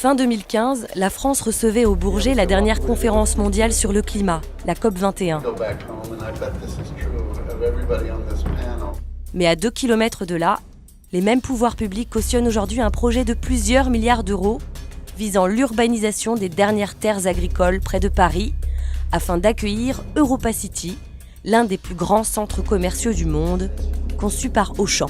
Fin 2015, la France recevait au Bourget la dernière conférence mondiale sur le climat, la COP21. Mais à 2 km de là, les mêmes pouvoirs publics cautionnent aujourd'hui un projet de plusieurs milliards d'euros visant l'urbanisation des dernières terres agricoles près de Paris afin d'accueillir Europa City, l'un des plus grands centres commerciaux du monde, conçu par Auchan.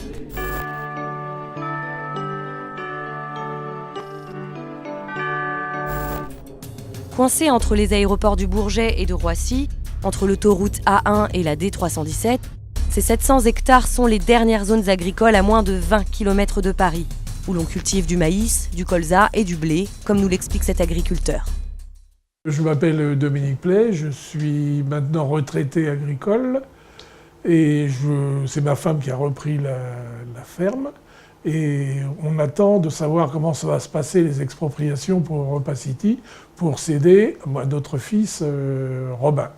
Coincé entre les aéroports du Bourget et de Roissy, entre l'autoroute A1 et la D317, ces 700 hectares sont les dernières zones agricoles à moins de 20 km de Paris, où l'on cultive du maïs, du colza et du blé, comme nous l'explique cet agriculteur. Je m'appelle Dominique Play, je suis maintenant retraité agricole et c'est ma femme qui a repris la ferme. Et on attend de savoir comment ça va se passer, les expropriations pour Europa City, pour céder à notre fils Robin.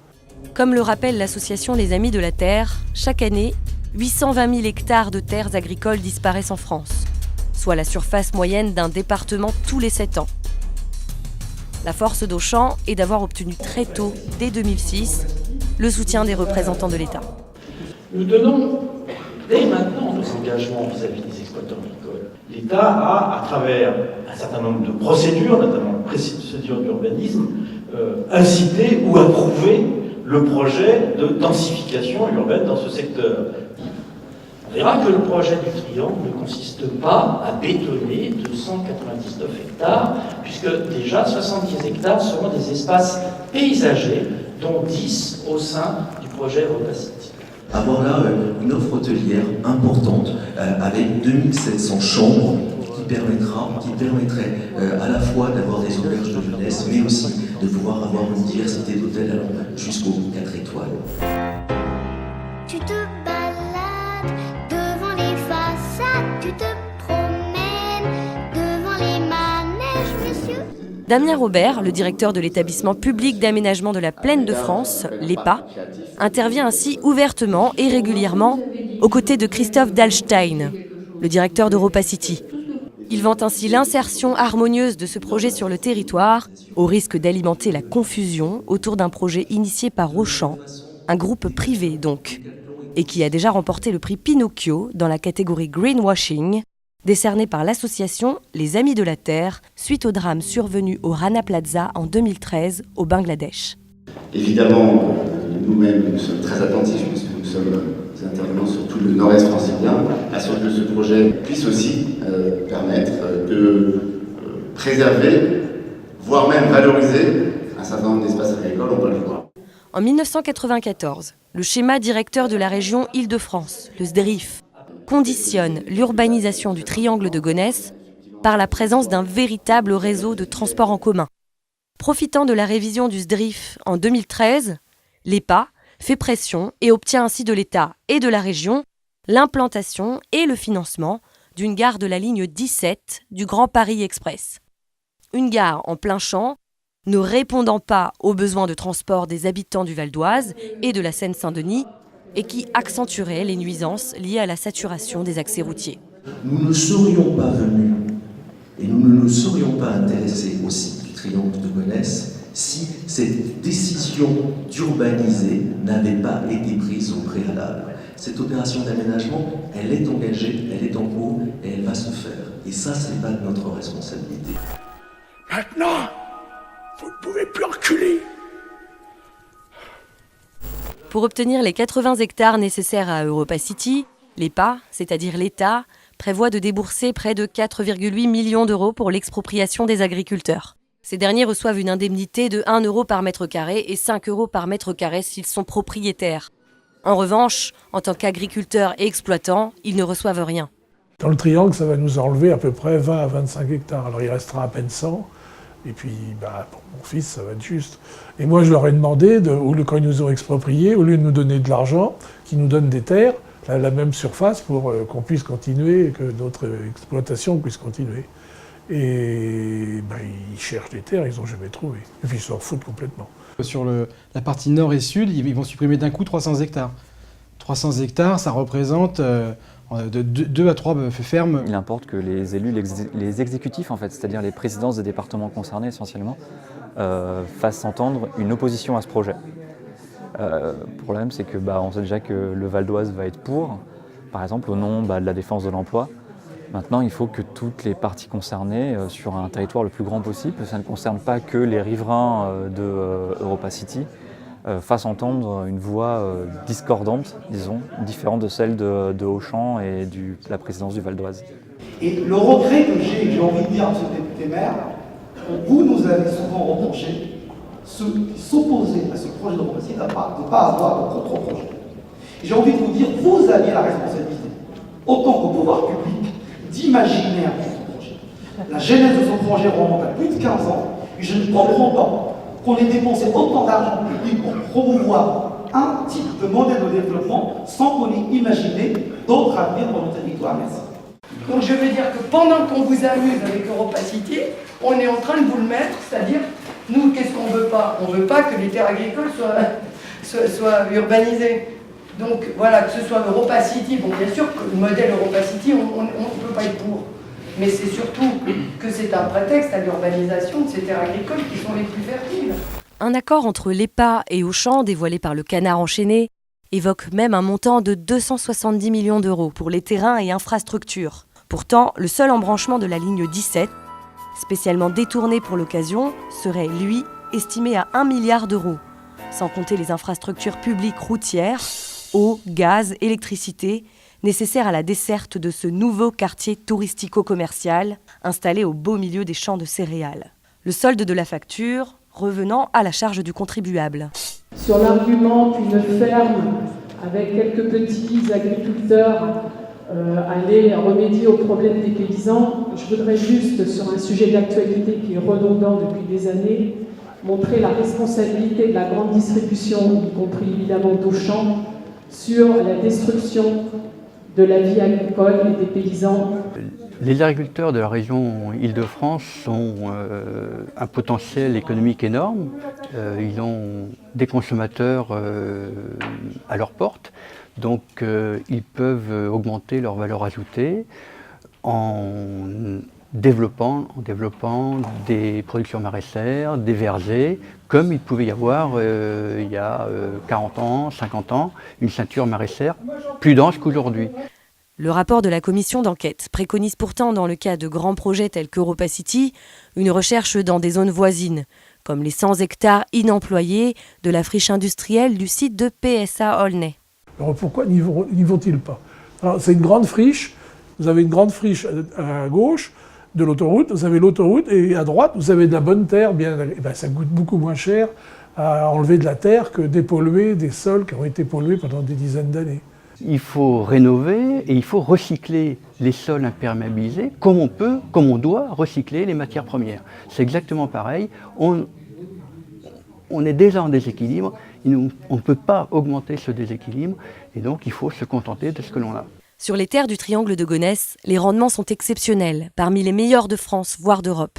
Comme le rappelle l'association Les Amis de la Terre, chaque année, 820 000 hectares de terres agricoles disparaissent en France, soit la surface moyenne d'un département tous les 7 ans. La force d'Auchan est d'avoir obtenu très tôt, dès 2006, le soutien des représentants de l'État. Nous donnons dès maintenant nos engagements vis-à-vis des exploitants agricoles. L'État a, à travers un certain nombre de procédures, notamment la procédure d'urbanisme, incité ou approuvé le projet de densification urbaine dans ce secteur. On verra que le projet du Triangle ne consiste pas à bétonner 299 hectares, puisque déjà 70 hectares seront des espaces paysagers, dont 10 au sein du projet Europa City. Avoir là une offre hôtelière importante avec 2700 chambres qui permettrait à la fois d'avoir des auberges de jeunesse, mais aussi de pouvoir avoir une diversité d'hôtels allant jusqu'aux 4 étoiles. Tu te balades devant les façades, tu te promènes devant les manèges, monsieur. Damien Robert, le directeur de l'établissement public d'aménagement de la Plaine de France, l'EPA, intervient ainsi ouvertement et régulièrement aux côtés de Christophe Dallstein, le directeur d'Europa City. Il vante ainsi l'insertion harmonieuse de ce projet sur le territoire, au risque d'alimenter la confusion autour d'un projet initié par Auchan, un groupe privé donc, et qui a déjà remporté le prix Pinocchio dans la catégorie Greenwashing, décerné par l'association Les Amis de la Terre, suite au drame survenu au Rana Plaza en 2013 au Bangladesh. Évidemment, nous-mêmes, nous sommes très attentifs, puisque nous sommes intervenants sur tout le nord-est francilien, à ce que ce projet puisse aussi permettre de préserver, voire même valoriser un certain nombre d'espaces agricoles, on peut le voir. En 1994, le schéma directeur de la région Île-de-France, le SDRIF, conditionne l'urbanisation du triangle de Gonesse par la présence d'un véritable réseau de transport en commun. Profitant de la révision du SDRIF en 2013, l'EPA fait pression et obtient ainsi de l'État et de la région l'implantation et le financement d'une gare de la ligne 17 du Grand Paris Express. Une gare en plein champ, ne répondant pas aux besoins de transport des habitants du Val d'Oise et de la Seine-Saint-Denis, et qui accentuerait les nuisances liées à la saturation des accès routiers. Nous ne serions pas venus et nous ne nous serions pas intéressés au site du triangle de Gonesse si cette décision d'urbaniser n'avait pas été prise au préalable. Cette opération d'aménagement, elle est engagée, elle est en cours et elle va se faire. Et ça, c'est pas de notre responsabilité. Maintenant, vous ne pouvez plus reculer. Pour obtenir les 80 hectares nécessaires à Europa City, l'EPA, c'est-à-dire l'État, prévoit de débourser près de 4,8 millions d'euros pour l'expropriation des agriculteurs. Ces derniers reçoivent une indemnité de 1 euro par mètre carré et 5 euros par mètre carré s'ils sont propriétaires. En revanche, en tant qu'agriculteurs et exploitants, ils ne reçoivent rien. Dans le triangle, ça va nous enlever à peu près 20 à 25 hectares. Alors il restera à peine 100. Et puis, pour mon fils, ça va être juste. Et moi, je leur ai demandé, quand ils nous ont expropriés, au lieu de nous donner de l'argent, qu'ils nous donnent des terres, la même surface, pour qu'on puisse continuer, que notre exploitation puisse continuer. Et ils cherchent des terres, ils n'ont jamais trouvé. Et puis ils s'en foutent complètement. Sur la partie nord et sud, ils vont supprimer d'un coup 300 hectares. 300 hectares, ça représente de 2 à 3 fermes. Il importe que les élus, les exécutifs en fait, c'est-à-dire les présidences des départements concernés essentiellement, fassent entendre une opposition à ce projet. Le problème c'est que on sait déjà que le Val d'Oise va être pour, par exemple au nom de la défense de l'emploi. Maintenant il faut que toutes les parties concernées sur un territoire le plus grand possible, ça ne concerne pas que les riverains de Europa City, fassent entendre une voix discordante, disons, différente de celle de Auchan et de la présidence du Val d'Oise. Et le regret que j'ai envie de dire à ce député maire, vous nous avez souvent reproché, ceux qui s'opposaient à ce projet de d'Europa City, de ne pas avoir de propre projet. J'ai envie de vous dire, vous aviez la responsabilité, autant qu'au pouvoir public, d'imaginer un projet. La genèse de ce projet remonte à plus de 15 ans, et je ne comprends pas qu'on ait dépensé autant d'argent public pour promouvoir un type de modèle de développement sans qu'on ait imaginé d'autres avenirs pour notre territoire. Merci. Donc je veux dire que pendant qu'on vous amuse avec Europa City, on est en train de vous le mettre, c'est-à-dire, nous, qu'est-ce qu'on ne veut pas? On ne veut pas que les terres agricoles soient urbanisées. Donc voilà, que ce soit Europa City, bon bien sûr que le modèle Europa City, on ne peut pas être pour. Mais c'est surtout que c'est un prétexte à l'urbanisation de ces terres agricoles qui sont les plus fertiles. Un accord entre l'EPA et Auchan, dévoilé par le Canard enchaîné, évoque même un montant de 270 millions d'euros pour les terrains et infrastructures. Pourtant, le seul embranchement de la ligne 17, spécialement détourné pour l'occasion, serait, lui, estimé à 1 milliard d'euros, sans compter les infrastructures publiques routières, eau, gaz, électricité, nécessaires à la desserte de ce nouveau quartier touristico-commercial installé au beau milieu des champs de céréales. Le solde de la facture revenant à la charge du contribuable. Sur l'argument qu'une ferme avec quelques petits agriculteurs allait remédier aux problèmes des paysans, je voudrais juste, sur un sujet d'actualité qui est redondant depuis des années, montrer la responsabilité de la grande distribution, y compris évidemment d'Auchan, sur la destruction de la vie agricole et des paysans. Les agriculteurs de la région Île-de-France ont un potentiel économique énorme. Ils ont des consommateurs à leur porte, donc ils peuvent augmenter leur valeur ajoutée en développant des productions maraîchères, des vergers, comme il pouvait y avoir il y a 40 ans, 50 ans, une ceinture maraîchère plus dense qu'aujourd'hui. Le rapport de la commission d'enquête préconise pourtant, dans le cas de grands projets tels qu'Europa City, une recherche dans des zones voisines, comme les 100 hectares inemployés de la friche industrielle du site de PSA Aulnay. Alors pourquoi n'y vont-ils pas? Alors, c'est une grande friche, vous avez une grande friche à gauche de l'autoroute, vous avez l'autoroute, et à droite, vous avez de la bonne terre, ça coûte beaucoup moins cher à enlever de la terre que dépolluer des sols qui ont été pollués pendant des dizaines d'années. Il faut rénover et il faut recycler les sols imperméabilisés comme on doit recycler les matières premières. C'est exactement pareil. On est déjà en déséquilibre, on ne peut pas augmenter ce déséquilibre et donc il faut se contenter de ce que l'on a. Sur les terres du triangle de Gonesse, les rendements sont exceptionnels, parmi les meilleurs de France, voire d'Europe.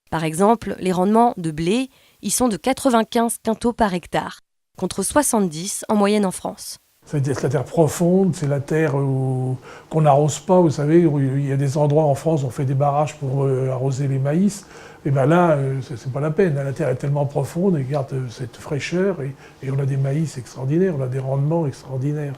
Par exemple, les rendements de blé y sont de 95 quintaux par hectare, contre 70 en moyenne en France. C'est la terre profonde, c'est la terre qu'on n'arrose pas, vous savez, où il y a des endroits en France où on fait des barrages pour arroser les maïs. Et bien là, c'est pas la peine, la terre est tellement profonde, elle garde cette fraîcheur et on a des maïs extraordinaires, on a des rendements extraordinaires.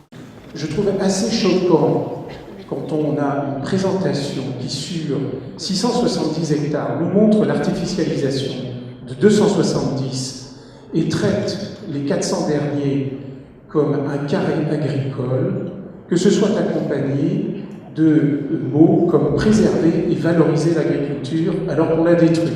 Je trouve assez choquant quand on a une présentation qui, sur 670 hectares, nous montre l'artificialisation de 270 et traite les 400 derniers comme un carré agricole, que ce soit accompagné de mots comme préserver et valoriser l'agriculture alors qu'on la détruit.